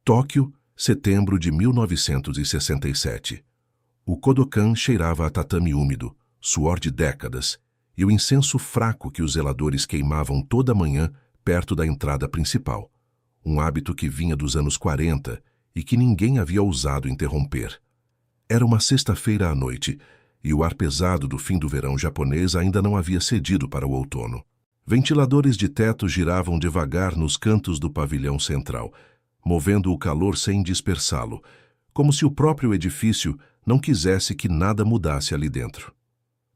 Tóquio, setembro de 1967. O Kodokan cheirava a tatame úmido, suor de décadas, e o incenso fraco que os zeladores queimavam toda manhã perto da entrada principal. Um hábito que vinha dos anos 40 e que ninguém havia ousado interromper. Era uma sexta-feira à noite, e o ar pesado do fim do verão japonês ainda não havia cedido para o outono. Ventiladores de teto giravam devagar nos cantos do pavilhão central, movendo o calor sem dispersá-lo, como se o próprio edifício não quisesse que nada mudasse ali dentro.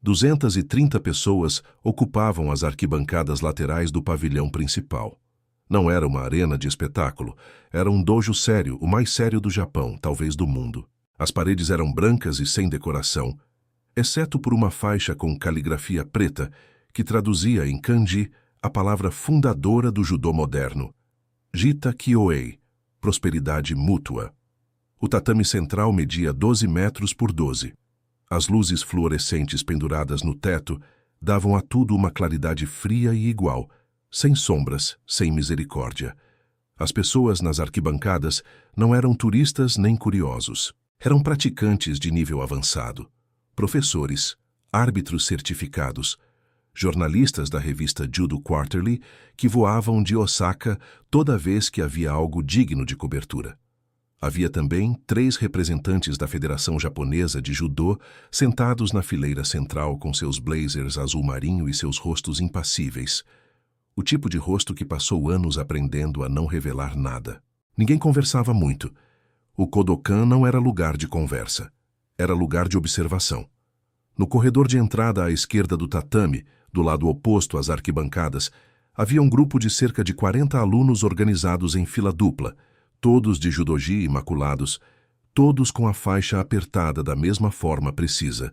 230 pessoas ocupavam as arquibancadas laterais do pavilhão principal. Não era uma arena de espetáculo, era um dojo sério, o mais sério do Japão, talvez do mundo. As paredes eram brancas e sem decoração, exceto por uma faixa com caligrafia preta que traduzia em kanji a palavra fundadora do judô moderno, Jita Kyoei, prosperidade mútua. O tatame central media 12 metros por 12. As luzes fluorescentes penduradas no teto davam a tudo uma claridade fria e igual, sem sombras, sem misericórdia. As pessoas nas arquibancadas não eram turistas nem curiosos. Eram praticantes de nível avançado, professores, árbitros certificados, jornalistas da revista Judo Quarterly que voavam de Osaka toda vez que havia algo digno de cobertura. Havia também 3 representantes da Federação Japonesa de Judô sentados na fileira central com seus blazers azul marinho e seus rostos impassíveis. O tipo de rosto que passou anos aprendendo a não revelar nada. Ninguém conversava muito. O Kodokan não era lugar de conversa. Era lugar de observação. No corredor de entrada à esquerda do tatame, do lado oposto às arquibancadas, havia um grupo de cerca de 40 alunos organizados em fila dupla, todos de judogi imaculados, todos com a faixa apertada da mesma forma precisa.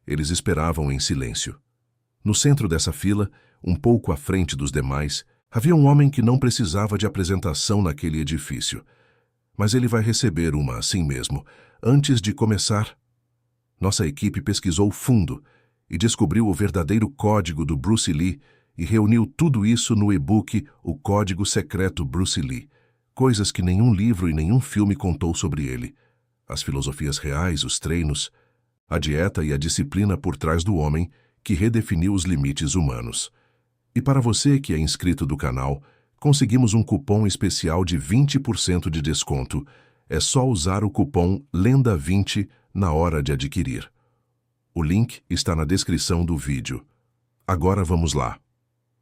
Eles esperavam em silêncio. No centro dessa fila, um pouco à frente dos demais, havia um homem que não precisava de apresentação naquele edifício. Mas ele vai receber uma assim mesmo, antes de começar. Nossa equipe pesquisou fundo e descobriu o verdadeiro código do Bruce Lee e reuniu tudo isso no e-book O Código Secreto Bruce Lee. Coisas que nenhum livro e nenhum filme contou sobre ele. As filosofias reais, os treinos, a dieta e a disciplina por trás do homem que redefiniu os limites humanos. E para você que é inscrito do canal, conseguimos um cupom especial de 20% de desconto. É só usar o cupom LENDA20 na hora de adquirir. O link está na descrição do vídeo. Agora vamos lá.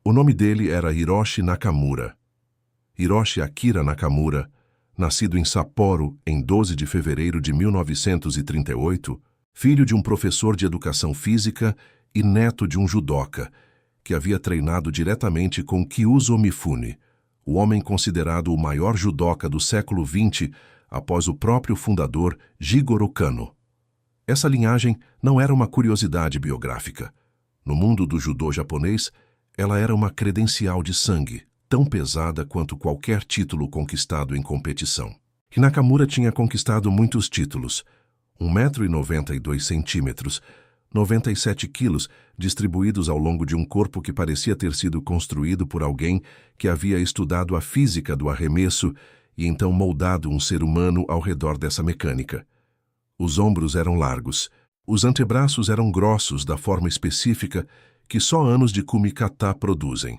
O nome dele era Hiroshi Nakamura. Hiroshi Akira Nakamura, nascido em Sapporo em 12 de fevereiro de 1938, filho de um professor de educação física e neto de um judoca, que havia treinado diretamente com Kyuzo Mifune, o homem considerado o maior judoca do século XX após o próprio fundador Jigoro Kano. Essa linhagem não era uma curiosidade biográfica. No mundo do judô japonês, ela era uma credencial de sangue, tão pesada quanto qualquer título conquistado em competição. E Nakamura tinha conquistado muitos títulos, 1,92 m, 97 quilos, distribuídos ao longo de um corpo que parecia ter sido construído por alguém que havia estudado a física do arremesso e então moldado um ser humano ao redor dessa mecânica. Os ombros eram largos, os antebraços eram grossos da forma específica que só anos de kumikata produzem.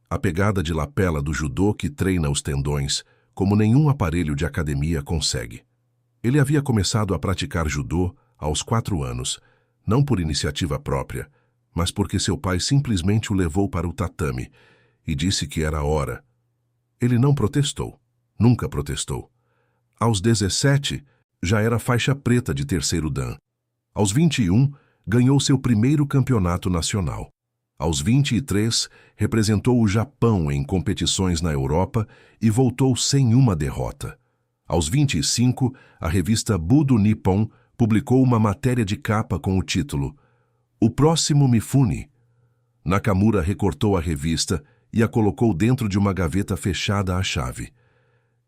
A pegada de lapela do judô que treina os tendões, como nenhum aparelho de academia consegue. Ele havia começado a praticar judô aos 4 anos, não por iniciativa própria, mas porque seu pai simplesmente o levou para o tatame e disse que era a hora. Ele não protestou, nunca protestou. Aos 17, já era faixa preta de terceiro dan. Aos 21, ganhou seu primeiro campeonato nacional. Aos 23, representou o Japão em competições na Europa e voltou sem uma derrota. Aos 25, a revista Budo Nippon publicou uma matéria de capa com o título O Próximo Mifune. Nakamura recortou a revista e a colocou dentro de uma gaveta fechada à chave.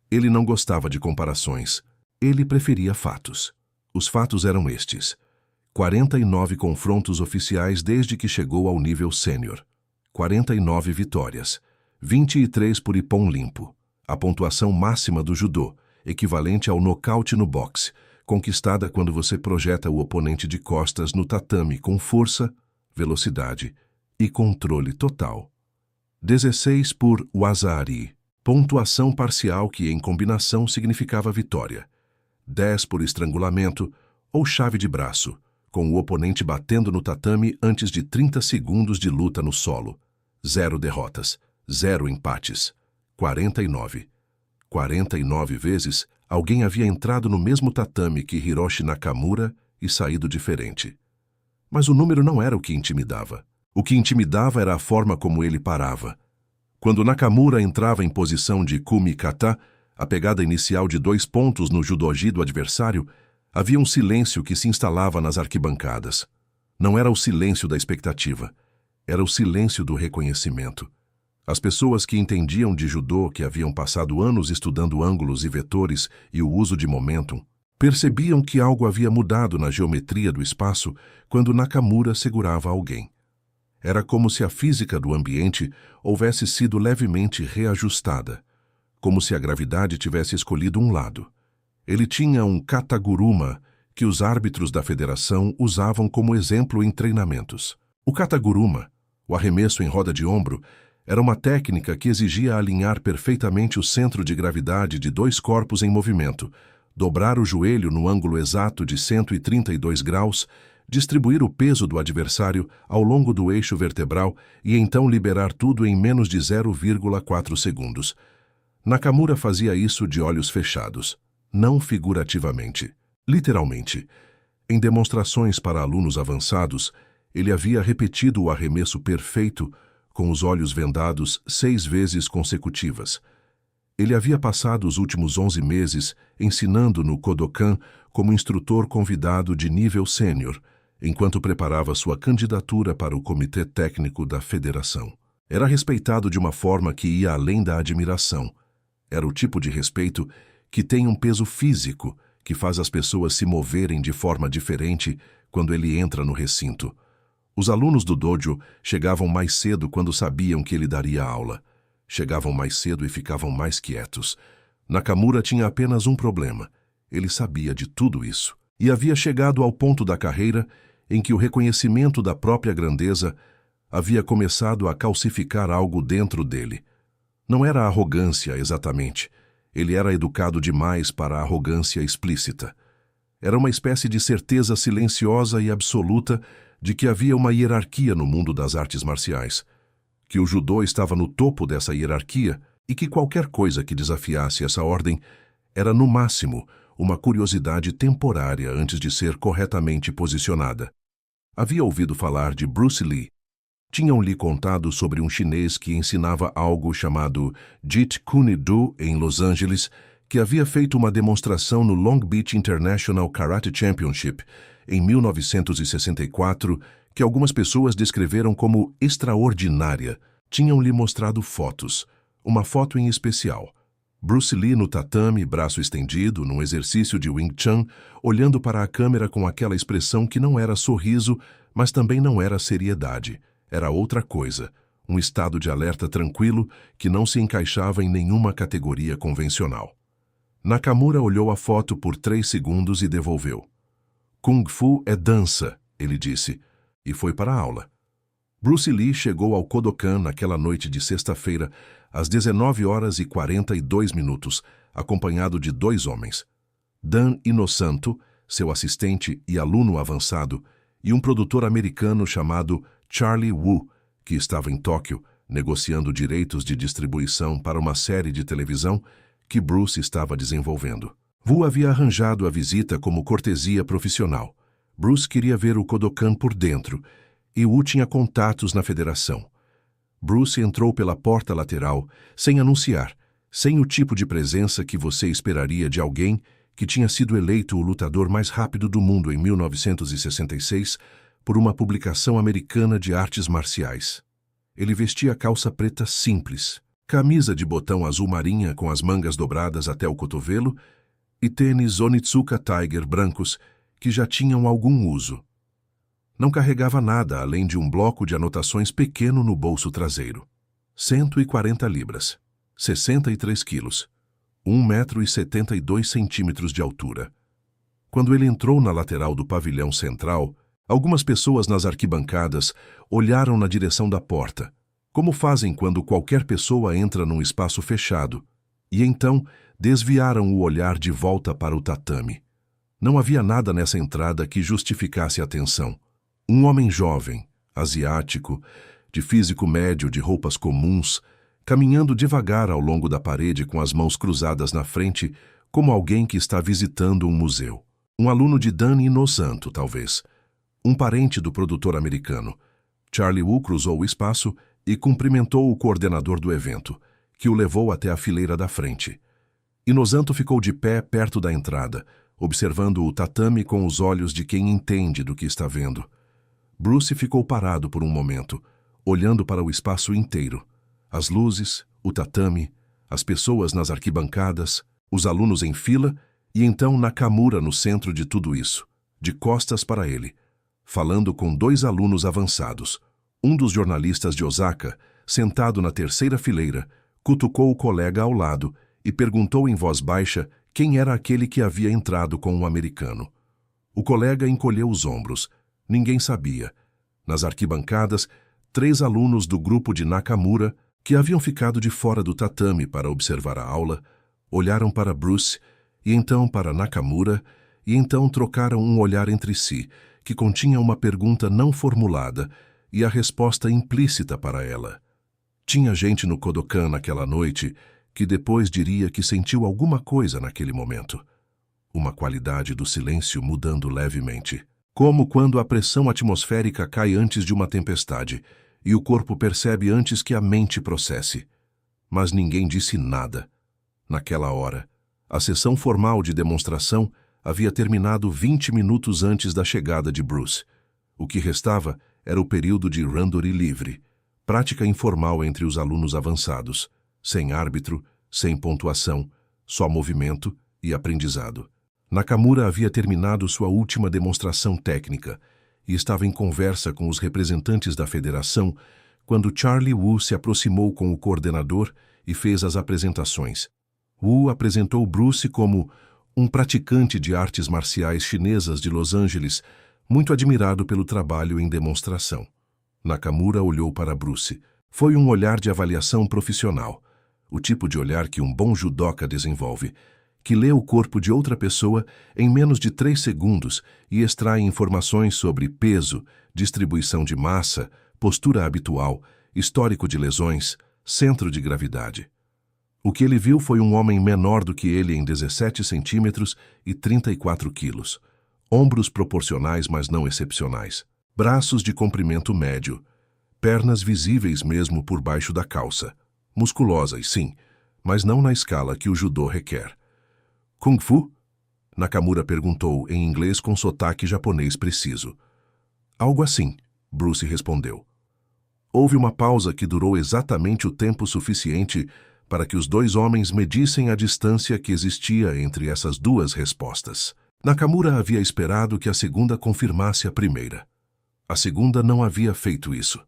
Ele não gostava de comparações. Ele preferia fatos. Os fatos eram estes: 49 confrontos oficiais desde que chegou ao nível sênior. 49 vitórias. 23 por ippon limpo. A pontuação máxima do judô. equivalente ao nocaute no boxe, conquistada quando você projeta o oponente de costas no tatame com força, velocidade e controle total. 16 por Waza-ari, pontuação parcial que em combinação significava vitória. 10 por estrangulamento ou chave de braço, com o oponente batendo no tatame antes de 30 segundos de luta no solo. 0 derrotas, 0 empates. 49. 49 vezes alguém havia entrado no mesmo tatame que Hiroshi Nakamura e saído diferente. Mas o número não era o que intimidava. O que intimidava era a forma como ele parava. Quando Nakamura entrava em posição de kumi-kata, a pegada inicial de 2 pontos no judogi do adversário, havia um silêncio que se instalava nas arquibancadas. Não era o silêncio da expectativa, era o silêncio do reconhecimento. As pessoas que entendiam de judô, que haviam passado anos estudando ângulos e vetores e o uso de momentum, percebiam que algo havia mudado na geometria do espaço quando Nakamura segurava alguém. Era como se a física do ambiente houvesse sido levemente reajustada, como se a gravidade tivesse escolhido um lado. Ele tinha um kataguruma que os árbitros da federação usavam como exemplo em treinamentos. O kataguruma, o arremesso em roda de ombro, era uma técnica que exigia alinhar perfeitamente o centro de gravidade de 2 corpos em movimento, dobrar o joelho no ângulo exato de 132 graus, distribuir o peso do adversário ao longo do eixo vertebral e então liberar tudo em menos de 0,4 segundos. Nakamura fazia isso de olhos fechados, não figurativamente, literalmente. Em demonstrações para alunos avançados, ele havia repetido o arremesso perfeito com os olhos vendados 6 vezes consecutivas. Ele havia passado os últimos 11 meses ensinando no Kodokan como instrutor convidado de nível sênior, enquanto preparava sua candidatura para o comitê técnico da federação. Era respeitado de uma forma que ia além da admiração. Era o tipo de respeito que tem um peso físico, que faz as pessoas se moverem de forma diferente quando ele entra no recinto. Os alunos do dojo chegavam mais cedo quando sabiam que ele daria aula. Chegavam mais cedo e ficavam mais quietos. Nakamura tinha apenas um problema. Ele sabia de tudo isso. E havia chegado ao ponto da carreira em que o reconhecimento da própria grandeza havia começado a calcificar algo dentro dele. Não era arrogância, exatamente. Ele era educado demais para a arrogância explícita. Era uma espécie de certeza silenciosa e absoluta de que havia uma hierarquia no mundo das artes marciais, que o judô estava no topo dessa hierarquia e que qualquer coisa que desafiasse essa ordem era, no máximo, uma curiosidade temporária antes de ser corretamente posicionada. Havia ouvido falar de Bruce Lee. Tinham-lhe contado sobre um chinês que ensinava algo chamado Jeet Kune Do em Los Angeles, que havia feito uma demonstração no Long Beach International Karate Championship em 1964, que algumas pessoas descreveram como extraordinária. Tinham-lhe mostrado fotos, uma foto em especial. Bruce Lee no tatame, braço estendido, num exercício de Wing Chun, olhando para a câmera com aquela expressão que não era sorriso, mas também não era seriedade. Era outra coisa, um estado de alerta tranquilo que não se encaixava em nenhuma categoria convencional. Nakamura olhou a foto por 3 segundos e devolveu. Kung Fu é dança, ele disse, e foi para a aula. Bruce Lee chegou ao Kodokan naquela noite de sexta-feira, às 19h42, acompanhado de 2 homens. Dan Inosanto, seu assistente e aluno avançado, e um produtor americano chamado Charlie Wu, que estava em Tóquio, negociando direitos de distribuição para uma série de televisão que Bruce estava desenvolvendo. Wu havia arranjado a visita como cortesia profissional. Bruce queria ver o Kodokan por dentro, e Wu tinha contatos na federação. Bruce entrou pela porta lateral, sem anunciar, sem o tipo de presença que você esperaria de alguém que tinha sido eleito o lutador mais rápido do mundo em 1966 por uma publicação americana de artes marciais. Ele vestia calça preta simples, camisa de botão azul marinha com as mangas dobradas até o cotovelo e tênis Onitsuka Tiger brancos que já tinham algum uso. Não carregava nada além de um bloco de anotações pequeno no bolso traseiro. 140 libras, 63 quilos, 1,72 m de altura. Quando ele entrou na lateral do pavilhão central, algumas pessoas nas arquibancadas olharam na direção da porta, como fazem quando qualquer pessoa entra num espaço fechado, e então desviaram o olhar de volta para o tatame. Não havia nada nessa entrada que justificasse a atenção. Um homem jovem, asiático, de físico médio, de roupas comuns, caminhando devagar ao longo da parede com as mãos cruzadas na frente, como alguém que está visitando um museu. Um aluno de Dan Inosanto, talvez. Um parente do produtor americano. Charlie Wu cruzou o espaço e cumprimentou o coordenador do evento, que o levou até a fileira da frente. Inosanto ficou de pé perto da entrada, observando o tatame com os olhos de quem entende do que está vendo. Bruce ficou parado por um momento, olhando para o espaço inteiro. As luzes, o tatame, as pessoas nas arquibancadas, os alunos em fila e então Nakamura no centro de tudo isso, de costas para ele, falando com 2 alunos avançados. Um dos jornalistas de Osaka, sentado na terceira fileira, cutucou o colega ao lado e perguntou em voz baixa quem era aquele que havia entrado com um americano. O colega encolheu os ombros. Ninguém sabia. Nas arquibancadas, 3 alunos do grupo de Nakamura, que haviam ficado de fora do tatame para observar a aula, olharam para Bruce, e então para Nakamura, e então trocaram um olhar entre si, que continha uma pergunta não formulada e a resposta implícita para ela. Tinha gente no Kodokan naquela noite que depois diria que sentiu alguma coisa naquele momento. Uma qualidade do silêncio mudando levemente. Como quando a pressão atmosférica cai antes de uma tempestade e o corpo percebe antes que a mente processe. Mas ninguém disse nada. Naquela hora, a sessão formal de demonstração havia terminado 20 minutos antes da chegada de Bruce. O que restava era o período de randori livre, prática informal entre os alunos avançados, sem árbitro, sem pontuação, só movimento e aprendizado. Nakamura havia terminado sua última demonstração técnica e estava em conversa com os representantes da federação quando Charlie Wu se aproximou com o coordenador e fez as apresentações. Wu apresentou Bruce como um praticante de artes marciais chinesas de Los Angeles, muito admirado pelo trabalho em demonstração. Nakamura olhou para Bruce. Foi um olhar de avaliação profissional, o tipo de olhar que um bom judoca desenvolve, que lê o corpo de outra pessoa em menos de 3 segundos e extrai informações sobre peso, distribuição de massa, postura habitual, histórico de lesões, centro de gravidade. O que ele viu foi um homem menor do que ele em 17 centímetros e 34 quilos. Ombros proporcionais, mas não excepcionais. Braços de comprimento médio. Pernas visíveis mesmo por baixo da calça. Musculosas, sim, mas não na escala que o judô requer. Kung Fu? Nakamura perguntou em inglês com sotaque japonês preciso. Algo assim, Bruce respondeu. Houve uma pausa que durou exatamente o tempo suficiente para que os 2 homens medissem a distância que existia entre essas 2 respostas. Nakamura havia esperado que a segunda confirmasse a primeira. A segunda não havia feito isso.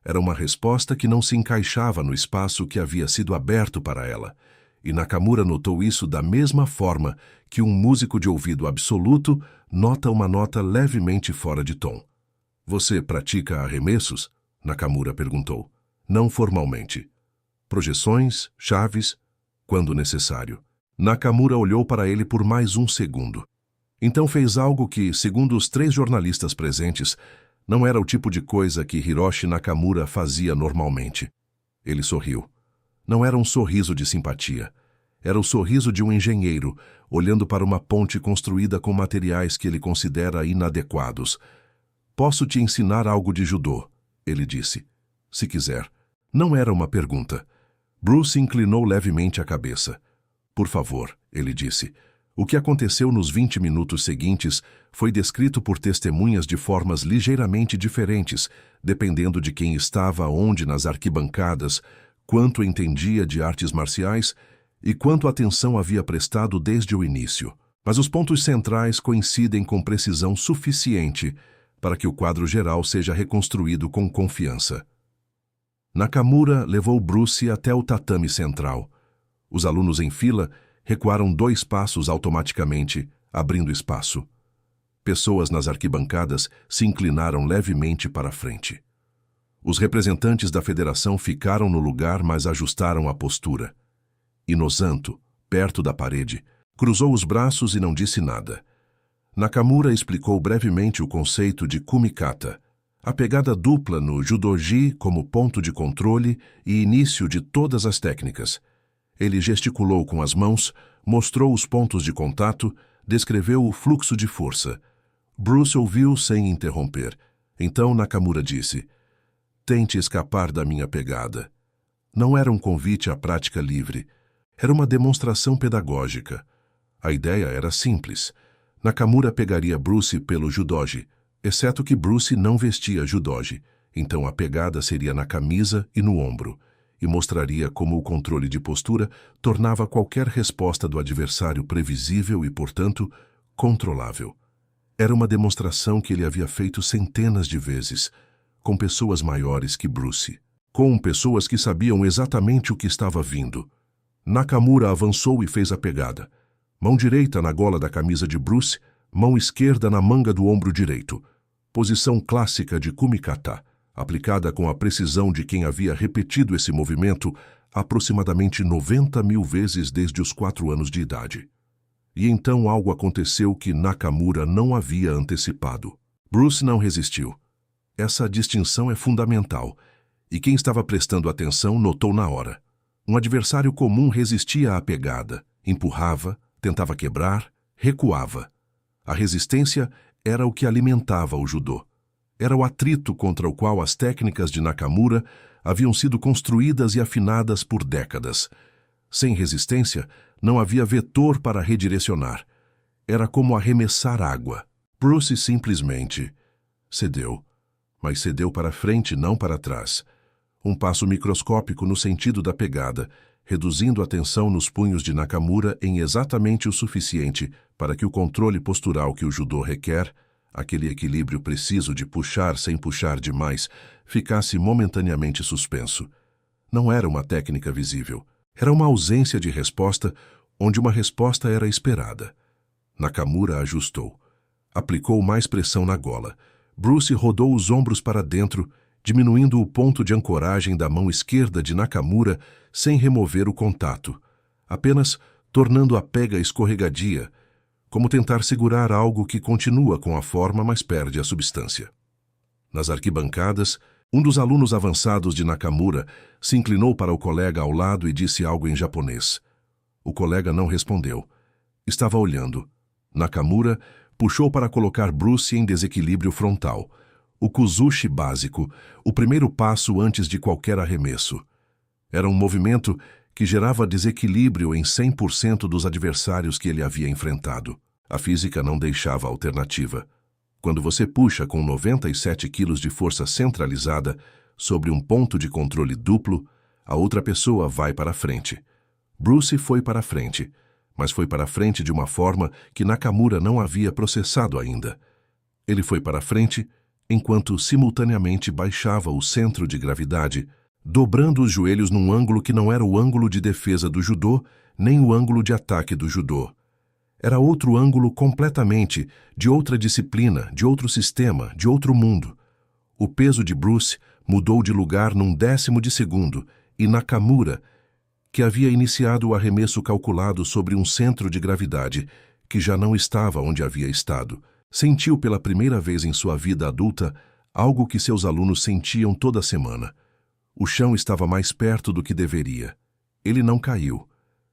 Era uma resposta que não se encaixava no espaço que havia sido aberto para ela, e Nakamura notou isso da mesma forma que um músico de ouvido absoluto nota uma nota levemente fora de tom. Você pratica arremessos? Nakamura perguntou. Não formalmente. Projeções, chaves, quando necessário. Nakamura olhou para ele por mais um segundo. Então fez algo que, segundo os 3 jornalistas presentes, não era o tipo de coisa que Hiroshi Nakamura fazia normalmente. Ele sorriu. Não era um sorriso de simpatia. Era o sorriso de um engenheiro, olhando para uma ponte construída com materiais que ele considera inadequados. Posso te ensinar algo de judô, ele disse. Se quiser. Não era uma pergunta. Bruce inclinou levemente a cabeça. Por favor, ele disse. O que aconteceu nos 20 minutos seguintes foi descrito por testemunhas de formas ligeiramente diferentes, dependendo de quem estava onde nas arquibancadas, quanto entendia de artes marciais e quanto atenção havia prestado desde o início. Mas os pontos centrais coincidem com precisão suficiente para que o quadro geral seja reconstruído com confiança. Nakamura levou Bruce até o tatame central. Os alunos em fila Recuaram 2 passos automaticamente, abrindo espaço. Pessoas nas arquibancadas se inclinaram levemente para a frente. Os representantes da federação ficaram no lugar, mas ajustaram a postura. Inosanto, perto da parede, cruzou os braços e não disse nada. Nakamura explicou brevemente o conceito de kumikata, a pegada dupla no judogi como ponto de controle e início de todas as técnicas. Ele gesticulou com as mãos, mostrou os pontos de contato, descreveu o fluxo de força. Bruce ouviu sem interromper. Então Nakamura disse: "Tente escapar da minha pegada." Não era um convite à prática livre. Era uma demonstração pedagógica. A ideia era simples. Nakamura pegaria Bruce pelo judogi, exceto que Bruce não vestia judogi, então a pegada seria na camisa e no ombro, e mostraria como o controle de postura tornava qualquer resposta do adversário previsível e, portanto, controlável. Era uma demonstração que ele havia feito centenas de vezes, com pessoas maiores que Bruce, com pessoas que sabiam exatamente o que estava vindo. Nakamura avançou e fez a pegada. Mão direita na gola da camisa de Bruce, mão esquerda na manga do ombro direito. Posição clássica de kumikata, aplicada com a precisão de quem havia repetido esse movimento aproximadamente 90.000 vezes desde os 4 anos de idade. E então algo aconteceu que Nakamura não havia antecipado. Bruce não resistiu. Essa distinção é fundamental, e quem estava prestando atenção notou na hora. Um adversário comum resistia à pegada, empurrava, tentava quebrar, recuava. A resistência era o que alimentava o judô. Era o atrito contra o qual as técnicas de Nakamura haviam sido construídas e afinadas por décadas. Sem resistência, não havia vetor para redirecionar. Era como arremessar água. Bruce simplesmente cedeu, mas cedeu para frente, não para trás. Um passo microscópico no sentido da pegada, reduzindo a tensão nos punhos de Nakamura em exatamente o suficiente para que o controle postural que o judô requer, aquele equilíbrio preciso de puxar sem puxar demais, ficasse momentaneamente suspenso. Não era uma técnica visível. Era uma ausência de resposta onde uma resposta era esperada. Nakamura ajustou. Aplicou mais pressão na gola. Bruce rodou os ombros para dentro, diminuindo o ponto de ancoragem da mão esquerda de Nakamura sem remover o contato, apenas tornando a pega escorregadia, como tentar segurar algo que continua com a forma, mas perde a substância. Nas arquibancadas, um dos alunos avançados de Nakamura se inclinou para o colega ao lado e disse algo em japonês. O colega não respondeu. Estava olhando. Nakamura puxou para colocar Bruce em desequilíbrio frontal. O kuzushi básico, o primeiro passo antes de qualquer arremesso. Era um movimento que gerava desequilíbrio em 100% dos adversários que ele havia enfrentado. A física não deixava alternativa. Quando você puxa com 97 quilos de força centralizada sobre um ponto de controle duplo, a outra pessoa vai para frente. Bruce foi para frente, mas foi para frente de uma forma que Nakamura não havia processado ainda. Ele foi para frente enquanto simultaneamente baixava o centro de gravidade, dobrando os joelhos num ângulo que não era o ângulo de defesa do judô, nem o ângulo de ataque do judô. Era outro ângulo completamente, de outra disciplina, de outro sistema, de outro mundo. O peso de Bruce mudou de lugar num 1/10 de segundo, e Nakamura, que havia iniciado o arremesso calculado sobre um centro de gravidade, que já não estava onde havia estado, sentiu pela primeira vez em sua vida adulta algo que seus alunos sentiam toda semana. O chão estava mais perto do que deveria. Ele não caiu.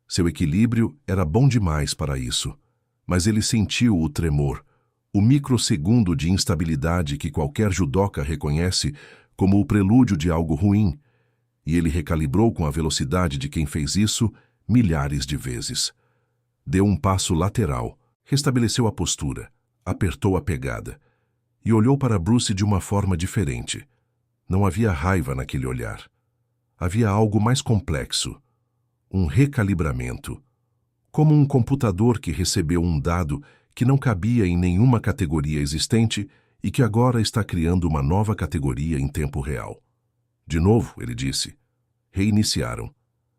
Seu equilíbrio era bom demais para isso. Mas ele sentiu o tremor, o microsegundo de instabilidade que qualquer judoca reconhece como o prelúdio de algo ruim, e ele recalibrou com a velocidade de quem fez isso milhares de vezes. Deu um passo lateral, restabeleceu a postura, apertou a pegada e olhou para Bruce de uma forma diferente. Não havia raiva naquele olhar. Havia algo mais complexo, um recalibramento, como um computador que recebeu um dado que não cabia em nenhuma categoria existente e que agora está criando uma nova categoria em tempo real. De novo, ele disse. Reiniciaram.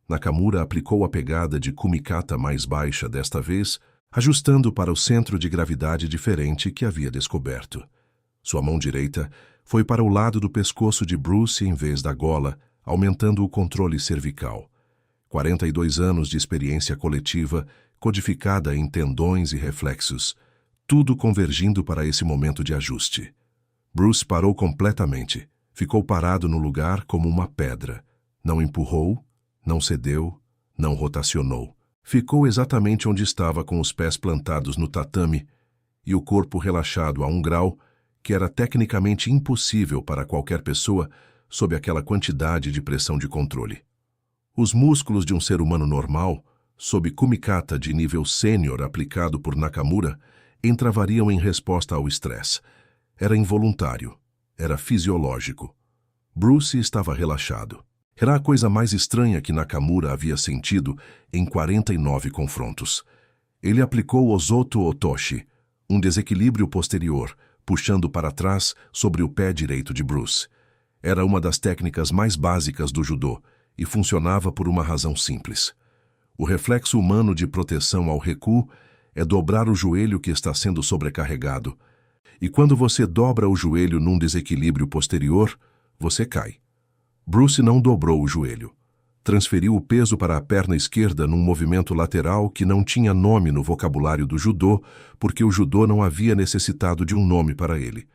Nakamura aplicou a pegada de kumikata mais baixa desta vez, ajustando para o centro de gravidade diferente que havia descoberto. Sua mão direita foi para o lado do pescoço de Bruce em vez da gola, aumentando o controle cervical. 42 anos de experiência coletiva, codificada em tendões e reflexos, tudo convergindo para esse momento de ajuste. Bruce parou completamente. Ficou parado no lugar como uma pedra. Não empurrou, não cedeu, não rotacionou. Ficou exatamente onde estava com os pés plantados no tatame e o corpo relaxado a um grau que era tecnicamente impossível para qualquer pessoa sob aquela quantidade de pressão de controle. Os músculos de um ser humano normal, sob kumikata de nível sênior aplicado por Nakamura, entravariam em resposta ao estresse. Era involuntário, era fisiológico. Bruce estava relaxado. Era a coisa mais estranha que Nakamura havia sentido em 49 confrontos. Ele aplicou Ozoto Otoshi, um desequilíbrio posterior, puxando para trás sobre o pé direito de Bruce. Era uma das técnicas mais básicas do judô e funcionava por uma razão simples. O reflexo humano de proteção ao recuo é dobrar o joelho que está sendo sobrecarregado. E quando você dobra o joelho num desequilíbrio posterior, você cai. Bruce não dobrou o joelho. Transferiu o peso para a perna esquerda num movimento lateral que não tinha nome no vocabulário do judô, porque o judô não havia necessitado de um nome para ele.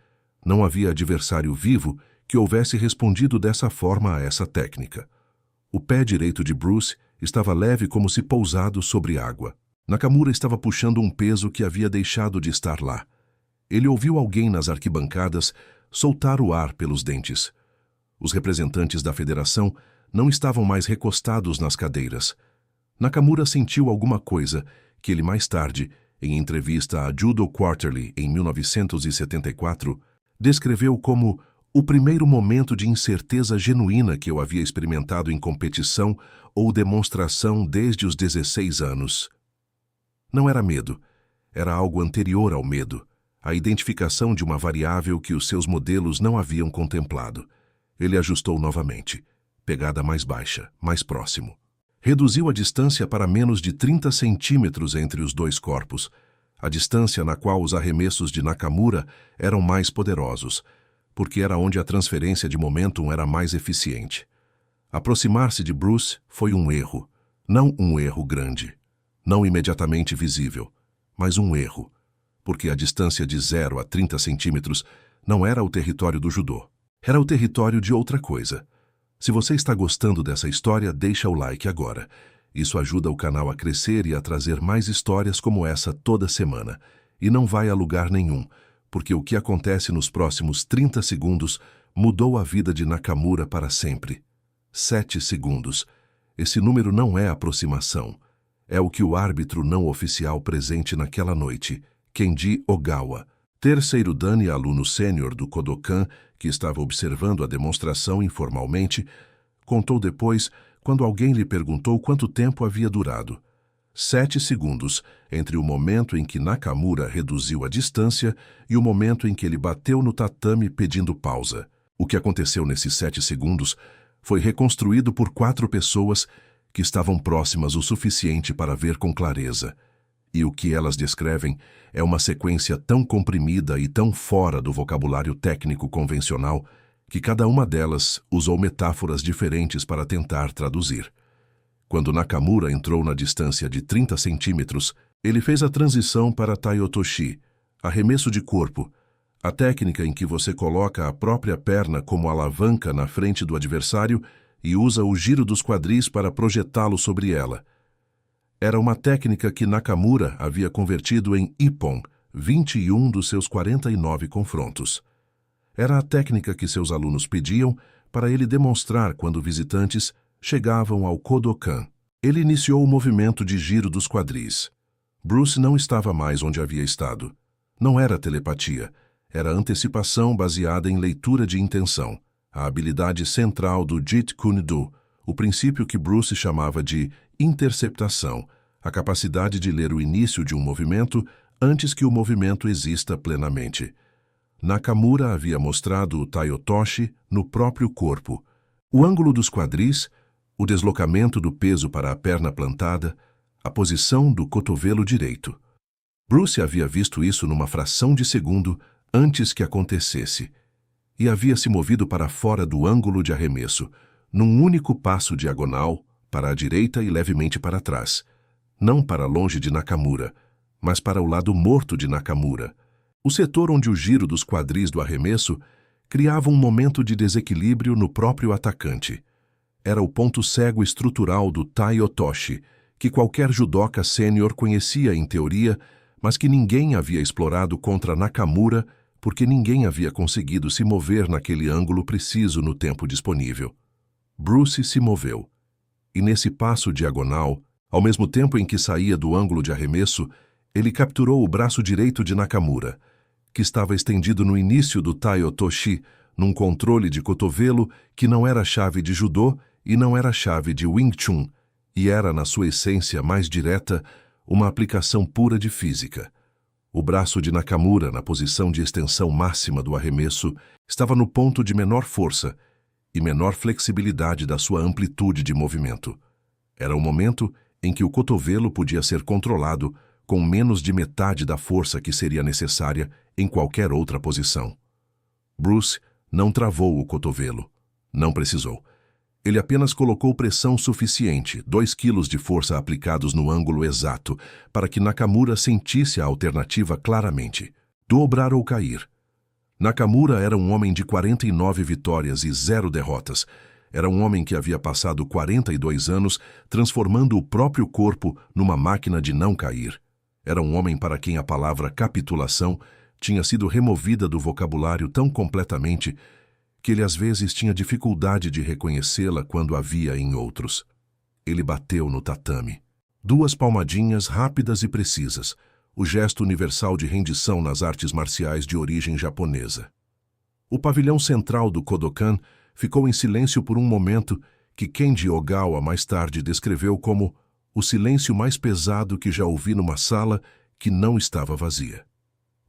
Não havia adversário vivo que houvesse respondido dessa forma a essa técnica. O pé direito de Bruce estava leve como se pousado sobre água. Nakamura estava puxando um peso que havia deixado de estar lá. Ele ouviu alguém nas arquibancadas soltar o ar pelos dentes. Os representantes da federação não estavam mais recostados nas cadeiras. Nakamura sentiu alguma coisa que ele mais tarde, em entrevista a Judo Quarterly em 1974, descreveu como o primeiro momento de incerteza genuína que eu havia experimentado em competição ou demonstração desde os 16 anos. Não era medo, era algo anterior ao medo, a identificação de uma variável que os seus modelos não haviam contemplado. Ele ajustou novamente. Pegada mais baixa, mais próximo. Reduziu a distância para menos de 30 centímetros entre os dois corpos, a distância na qual os arremessos de Nakamura eram mais poderosos, porque era onde a transferência de momentum era mais eficiente. Aproximar-se de Bruce foi um erro, não um erro grande, não imediatamente visível, mas um erro, porque a distância de 0 a 30 centímetros não era o território do judô. Era o território de outra coisa. Se você está gostando dessa história, deixa o like agora. Isso ajuda o canal a crescer e a trazer mais histórias como essa toda semana. E não vai a lugar nenhum, porque o que acontece nos próximos 30 segundos mudou a vida de Nakamura para sempre. 7 segundos. Esse número não é aproximação. É o que o árbitro não oficial presente naquela noite, Kenji Ogawa, terceiro dan e aluno sênior do Kodokan, que estava observando a demonstração informalmente, contou depois quando alguém lhe perguntou quanto tempo havia durado. 7 segundos entre o momento em que Nakamura reduziu a distância e o momento em que ele bateu no tatame pedindo pausa. O que aconteceu nesses 7 segundos foi reconstruído por 4 pessoas que estavam próximas o suficiente para ver com clareza. E o que elas descrevem é uma sequência tão comprimida e tão fora do vocabulário técnico convencional que cada uma delas usou metáforas diferentes para tentar traduzir. Quando Nakamura entrou na distância de 30 centímetros, ele fez a transição para Taiotoshi, arremesso de corpo, a técnica em que você coloca a própria perna como alavanca na frente do adversário e usa o giro dos quadris para projetá-lo sobre ela. Era uma técnica que Nakamura havia convertido em Ippon, 21 dos seus 49 confrontos. Era a técnica que seus alunos pediam para ele demonstrar quando visitantes chegavam ao Kodokan. Ele iniciou o movimento de giro dos quadris. Bruce não estava mais onde havia estado. Não era telepatia, era antecipação baseada em leitura de intenção, a habilidade central do Jeet Kune Do, o princípio que Bruce chamava de interceptação, a capacidade de ler o início de um movimento antes que o movimento exista plenamente. Nakamura havia mostrado o Taiotoshi no próprio corpo. O ângulo dos quadris, o deslocamento do peso para a perna plantada, a posição do cotovelo direito. Bruce havia visto isso numa fração de segundo antes que acontecesse, e havia se movido para fora do ângulo de arremesso, num único passo diagonal, para a direita e levemente para trás, não para longe de Nakamura, mas para o lado morto de Nakamura, o setor onde o giro dos quadris do arremesso criava um momento de desequilíbrio no próprio atacante. Era o ponto cego estrutural do Tai Otoshi, que qualquer judoca sênior conhecia em teoria, mas que ninguém havia explorado contra Nakamura porque ninguém havia conseguido se mover naquele ângulo preciso no tempo disponível. Bruce se moveu, e nesse passo diagonal, ao mesmo tempo em que saía do ângulo de arremesso, ele capturou o braço direito de Nakamura, que estava estendido no início do Tai Otoshi, num controle de cotovelo que não era chave de judô e não era chave de Wing Chun, e era, na sua essência mais direta, uma aplicação pura de física. O braço de Nakamura, na posição de extensão máxima do arremesso, estava no ponto de menor força e menor flexibilidade da sua amplitude de movimento. Era o momento em que o cotovelo podia ser controlado com menos de metade da força que seria necessária em qualquer outra posição. Bruce não travou o cotovelo. Não precisou. Ele apenas colocou pressão suficiente, 2 quilos de força aplicados no ângulo exato, para que Nakamura sentisse a alternativa claramente: dobrar ou cair. Nakamura era um homem de 49 vitórias e 0 derrotas. Era um homem que havia passado 42 anos transformando o próprio corpo numa máquina de não cair. Era um homem para quem a palavra capitulação tinha sido removida do vocabulário tão completamente que ele às vezes tinha dificuldade de reconhecê-la quando a via em outros. Ele bateu no tatame. 2 palmadinhas rápidas e precisas, o gesto universal de rendição nas artes marciais de origem japonesa. O pavilhão central do Kodokan ficou em silêncio por um momento que Kenji Ogawa mais tarde descreveu como o silêncio mais pesado que já ouvi numa sala que não estava vazia.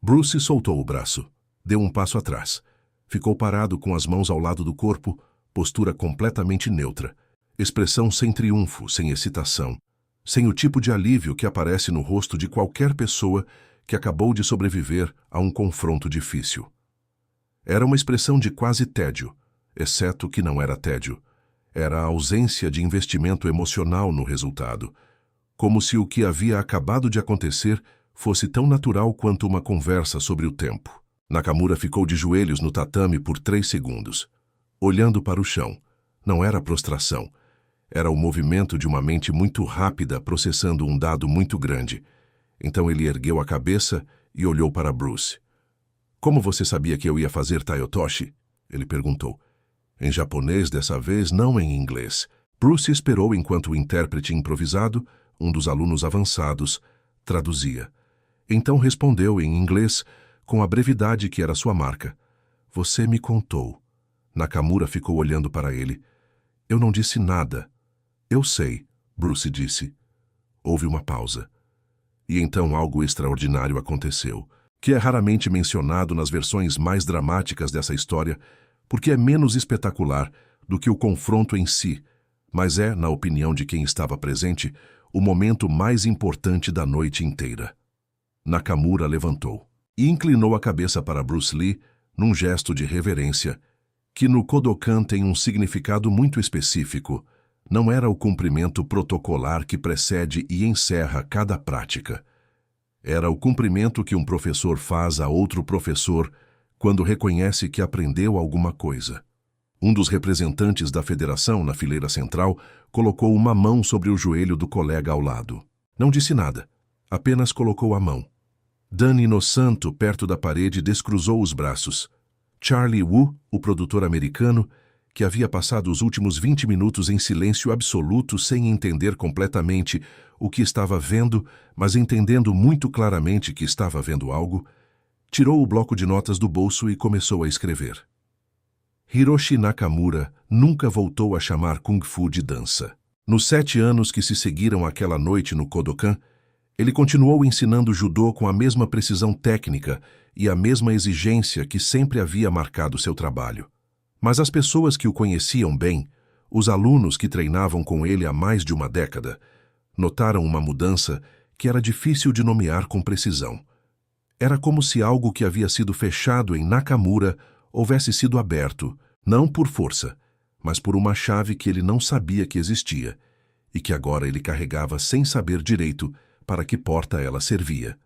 Bruce soltou o braço, deu um passo atrás. Ficou parado com as mãos ao lado do corpo, postura completamente neutra, expressão sem triunfo, sem excitação, sem o tipo de alívio que aparece no rosto de qualquer pessoa que acabou de sobreviver a um confronto difícil. Era uma expressão de quase tédio, exceto que não era tédio. Era a ausência de investimento emocional no resultado, como se o que havia acabado de acontecer fosse tão natural quanto uma conversa sobre o tempo. Nakamura ficou de joelhos no tatame por 3 segundos, olhando para o chão. Não era prostração. Era o movimento de uma mente muito rápida processando um dado muito grande. Então ele ergueu a cabeça e olhou para Bruce. Como você sabia que eu ia fazer Tai Otoshi? Ele perguntou. Em japonês dessa vez, não em inglês. Bruce esperou enquanto o intérprete improvisado, um dos alunos avançados, traduzia. Então respondeu em inglês, com a brevidade que era sua marca. Você me contou. Nakamura ficou olhando para ele. Eu não disse nada. Eu sei, Bruce disse. Houve uma pausa. E então algo extraordinário aconteceu, que é raramente mencionado nas versões mais dramáticas dessa história, porque é menos espetacular do que o confronto em si, mas é, na opinião de quem estava presente, o momento mais importante da noite inteira. Nakamura levantou e inclinou a cabeça para Bruce Lee num gesto de reverência, que no Kodokan tem um significado muito específico. Não era o cumprimento protocolar que precede e encerra cada prática. Era o cumprimento que um professor faz a outro professor quando reconhece que aprendeu alguma coisa. Um dos representantes da federação na fileira central colocou uma mão sobre o joelho do colega ao lado. Não disse nada, apenas colocou a mão. Danny Inosanto, perto da parede, descruzou os braços. Charlie Wu, o produtor americano, que havia passado os últimos 20 minutos em silêncio absoluto sem entender completamente o que estava vendo, mas entendendo muito claramente que estava vendo algo, tirou o bloco de notas do bolso e começou a escrever. Hiroshi Nakamura nunca voltou a chamar Kung Fu de dança. Nos 7 anos que se seguiram àquela noite no Kodokan, ele continuou ensinando judô com a mesma precisão técnica e a mesma exigência que sempre havia marcado seu trabalho. Mas as pessoas que o conheciam bem, Os alunos que treinavam com ele há mais de uma década notaram uma mudança que era difícil de nomear com precisão. Era como se algo que havia sido fechado em Nakamura houvesse sido aberto, não por força, mas por uma chave que ele não sabia que existia, e que agora ele carregava sem saber direito para que porta ela servia.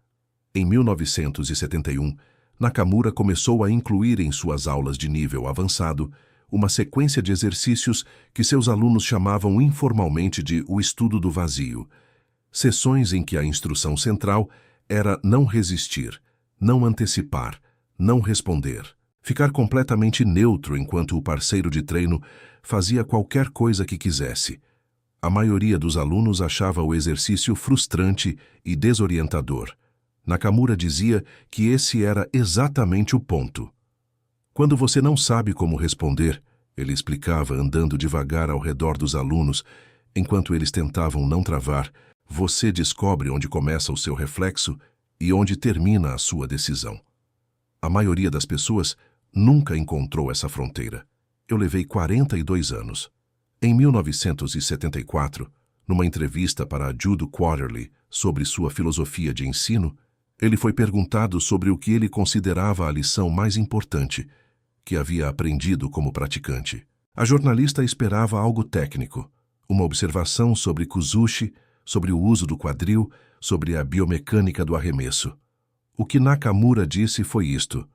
Em 1971, Nakamura começou a incluir em suas aulas de nível avançado uma sequência de exercícios que seus alunos chamavam informalmente de o estudo do vazio, sessões em que a instrução central era não resistir, não antecipar, não responder, ficar completamente neutro enquanto o parceiro de treino fazia qualquer coisa que quisesse. A maioria dos alunos achava o exercício frustrante e desorientador. Nakamura dizia que esse era exatamente o ponto. Quando você não sabe como responder, ele explicava andando devagar ao redor dos alunos, enquanto eles tentavam não travar, você descobre onde começa o seu reflexo e onde termina a sua decisão. A maioria das pessoas nunca encontrou essa fronteira. Eu levei 42 anos. Em 1974, numa entrevista para a Judo Quarterly sobre sua filosofia de ensino, ele foi perguntado sobre o que ele considerava a lição mais importante que havia aprendido como praticante. A jornalista esperava algo técnico, uma observação sobre Kuzushi, sobre o uso do quadril, sobre a biomecânica do arremesso. O que Nakamura disse foi isto.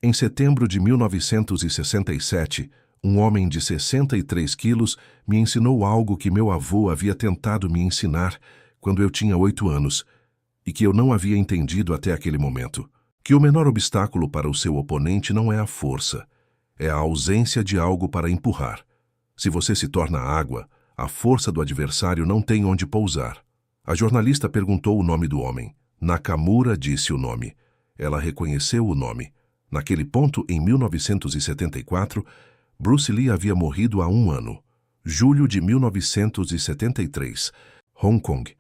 Em setembro de 1967, um homem de 63 quilos me ensinou algo que meu avô havia tentado me ensinar quando eu tinha 8 anos, e que eu não havia entendido até aquele momento. Que o menor obstáculo para o seu oponente não é a força, é a ausência de algo para empurrar. Se você se torna água, a força do adversário não tem onde pousar. A jornalista perguntou o nome do homem. Nakamura disse o nome. Ela reconheceu o nome. Naquele ponto, em 1974, Bruce Lee havia morrido há 1 ano. Julho de 1973, Hong Kong.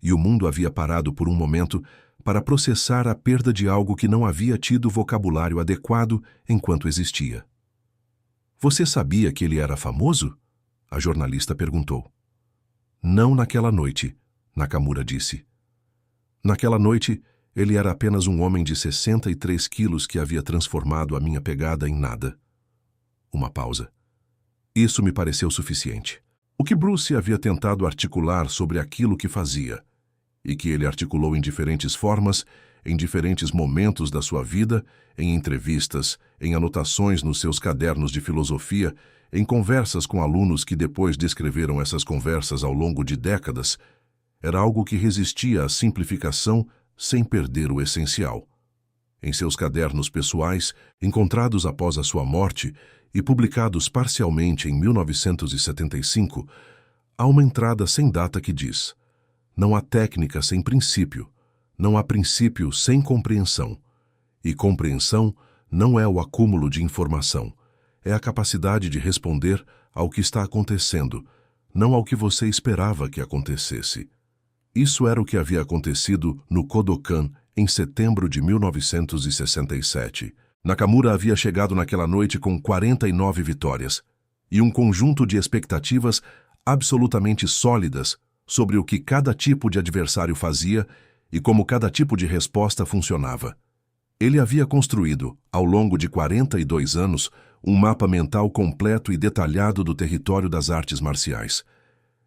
E o mundo havia parado por um momento para processar a perda de algo que não havia tido vocabulário adequado enquanto existia. Você sabia que ele era famoso? A jornalista perguntou. Não naquela noite, Nakamura disse. Naquela noite, ele era apenas um homem de 63 quilos que havia transformado a minha pegada em nada. Uma pausa. Isso me pareceu suficiente. O que Bruce havia tentado articular sobre aquilo que fazia, e que ele articulou em diferentes formas, em diferentes momentos da sua vida, em entrevistas, em anotações nos seus cadernos de filosofia, em conversas com alunos que depois descreveram essas conversas ao longo de décadas, era algo que resistia à simplificação sem perder o essencial. Em seus cadernos pessoais, encontrados após a sua morte e publicados parcialmente em 1975, há uma entrada sem data que diz: não há técnica sem princípio, não há princípio sem compreensão, e compreensão não é o acúmulo de informação, é a capacidade de responder ao que está acontecendo, não ao que você esperava que acontecesse. Isso era o que havia acontecido no Kodokan em setembro de 1967. Nakamura havia chegado naquela noite com 49 vitórias e um conjunto de expectativas absolutamente sólidas sobre o que cada tipo de adversário fazia e como cada tipo de resposta funcionava. Ele havia construído, ao longo de 42 anos, um mapa mental completo e detalhado do território das artes marciais.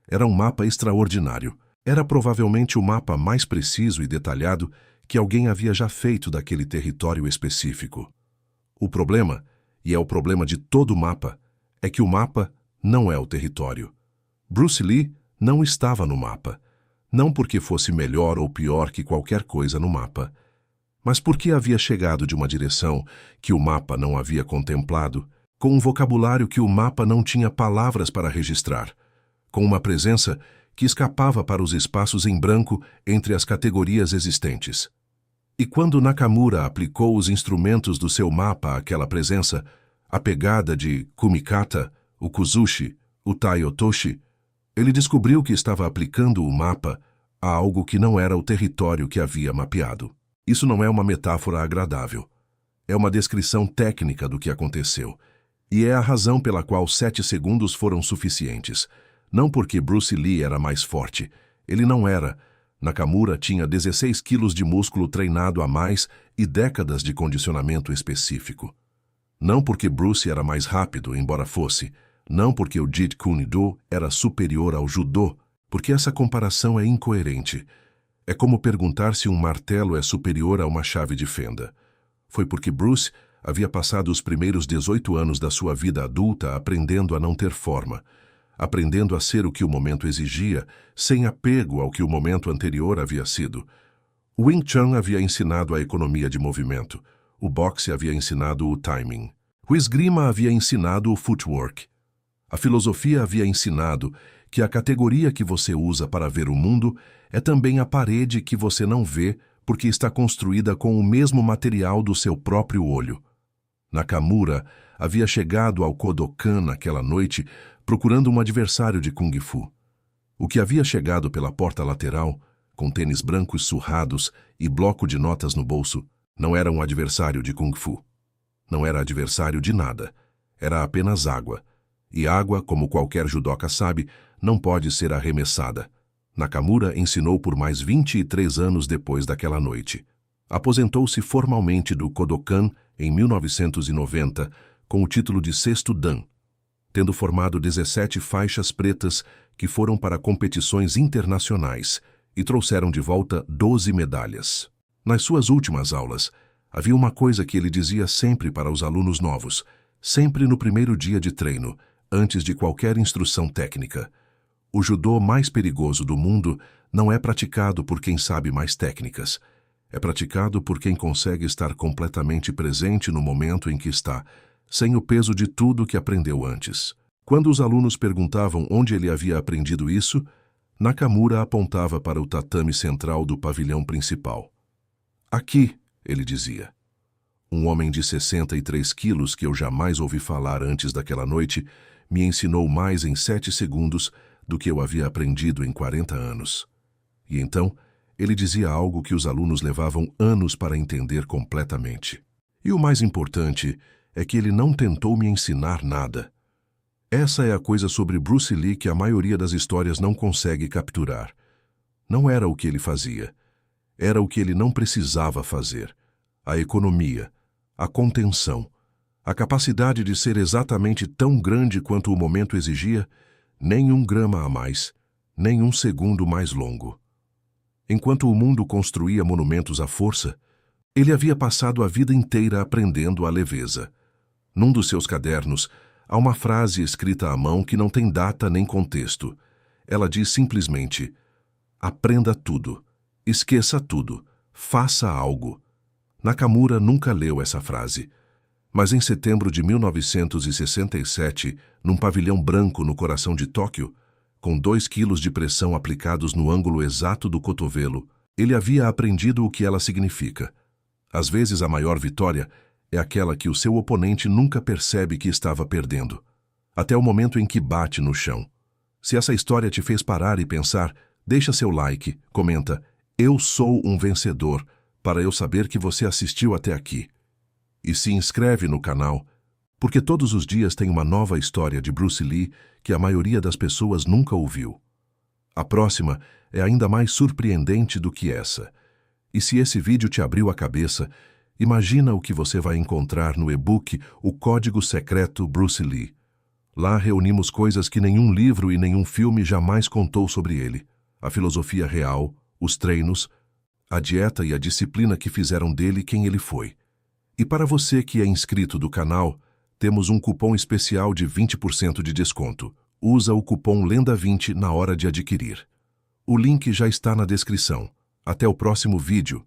Era um mapa extraordinário. Era provavelmente o mapa mais preciso e detalhado que alguém havia já feito daquele território específico. O problema, e é o problema de todo mapa, é que o mapa não é o território. Bruce Lee não estava no mapa, não porque fosse melhor ou pior que qualquer coisa no mapa, mas porque havia chegado de uma direção que o mapa não havia contemplado, com um vocabulário que o mapa não tinha palavras para registrar, com uma presença que escapava para os espaços em branco entre as categorias existentes. E quando Nakamura aplicou os instrumentos do seu mapa àquela presença, a pegada de Kumikata, o Kuzushi, o Tai Otoshi, ele descobriu que estava aplicando o mapa a algo que não era o território que havia mapeado. Isso não é uma metáfora agradável. É uma descrição técnica do que aconteceu. E é a razão pela qual 7 segundos foram suficientes. Não porque Bruce Lee era mais forte. Ele não era. Nakamura tinha 16 quilos de músculo treinado a mais e décadas de condicionamento específico. Não porque Bruce era mais rápido, embora fosse. Não porque o Jeet Kune Do era superior ao judô, porque essa comparação é incoerente. É como perguntar se um martelo é superior a uma chave de fenda. Foi porque Bruce havia passado os primeiros 18 anos da sua vida adulta aprendendo a não ter forma, aprendendo a ser o que o momento exigia, sem apego ao que o momento anterior havia sido. O Wing Chun havia ensinado a economia de movimento, o boxe havia ensinado o timing, o esgrima havia ensinado o footwork. A filosofia havia ensinado que a categoria que você usa para ver o mundo é também a parede que você não vê porque está construída com o mesmo material do seu próprio olho. Nakamura havia chegado ao Kodokan naquela noite procurando um adversário de Kung Fu. O que havia chegado pela porta lateral, com tênis brancos surrados e bloco de notas no bolso, não era um adversário de Kung Fu. Não era adversário de nada. Era apenas água. E água, como qualquer judoca sabe, não pode ser arremessada. Nakamura ensinou por mais 23 anos depois daquela noite. Aposentou-se formalmente do Kodokan em 1990 com o título de sexto Dan, tendo formado 17 faixas pretas que foram para competições internacionais e trouxeram de volta 12 medalhas. Nas suas últimas aulas, havia uma coisa que ele dizia sempre para os alunos novos, sempre no primeiro dia de treino, antes de qualquer instrução técnica. O judô mais perigoso do mundo não é praticado por quem sabe mais técnicas. É praticado por quem consegue estar completamente presente no momento em que está, sem o peso de tudo que aprendeu antes. Quando os alunos perguntavam onde ele havia aprendido isso, Nakamura apontava para o tatame central do pavilhão principal. Aqui, ele dizia. Um homem de 63 quilos que eu jamais ouvi falar antes daquela noite me ensinou mais em 7 segundos do que eu havia aprendido em 40 anos. E então, ele dizia algo que os alunos levavam anos para entender completamente. E o mais importante é que ele não tentou me ensinar nada. Essa é a coisa sobre Bruce Lee que a maioria das histórias não consegue capturar. Não era o que ele fazia. Era o que ele não precisava fazer. A economia, a contenção, a capacidade de ser exatamente tão grande quanto o momento exigia, nem 1 grama a mais, nem 1 segundo mais longo. Enquanto o mundo construía monumentos à força, ele havia passado a vida inteira aprendendo a leveza. Num dos seus cadernos, há uma frase escrita à mão que não tem data nem contexto. Ela diz simplesmente: aprenda tudo, esqueça tudo, faça algo. Nakamura nunca leu essa frase. Mas em setembro de 1967, num pavilhão branco no coração de Tóquio, com 2 quilos de pressão aplicados no ângulo exato do cotovelo, ele havia aprendido o que ela significa. Às vezes a maior vitória é aquela que o seu oponente nunca percebe que estava perdendo, até o momento em que bate no chão. Se essa história te fez parar e pensar, deixa seu like, comenta, eu sou um vencedor, para eu saber que você assistiu até aqui. E se inscreve no canal, porque todos os dias tem uma nova história de Bruce Lee que a maioria das pessoas nunca ouviu. A próxima é ainda mais surpreendente do que essa. E se esse vídeo te abriu a cabeça, imagina o que você vai encontrar no e-book O Código Secreto Bruce Lee. Lá reunimos coisas que nenhum livro e nenhum filme jamais contou sobre ele. A filosofia real, os treinos, a dieta e a disciplina que fizeram dele quem ele foi. E para você que é inscrito do canal, temos um cupom especial de 20% de desconto. Usa o cupom LENDA20 na hora de adquirir. O link já está na descrição. Até o próximo vídeo.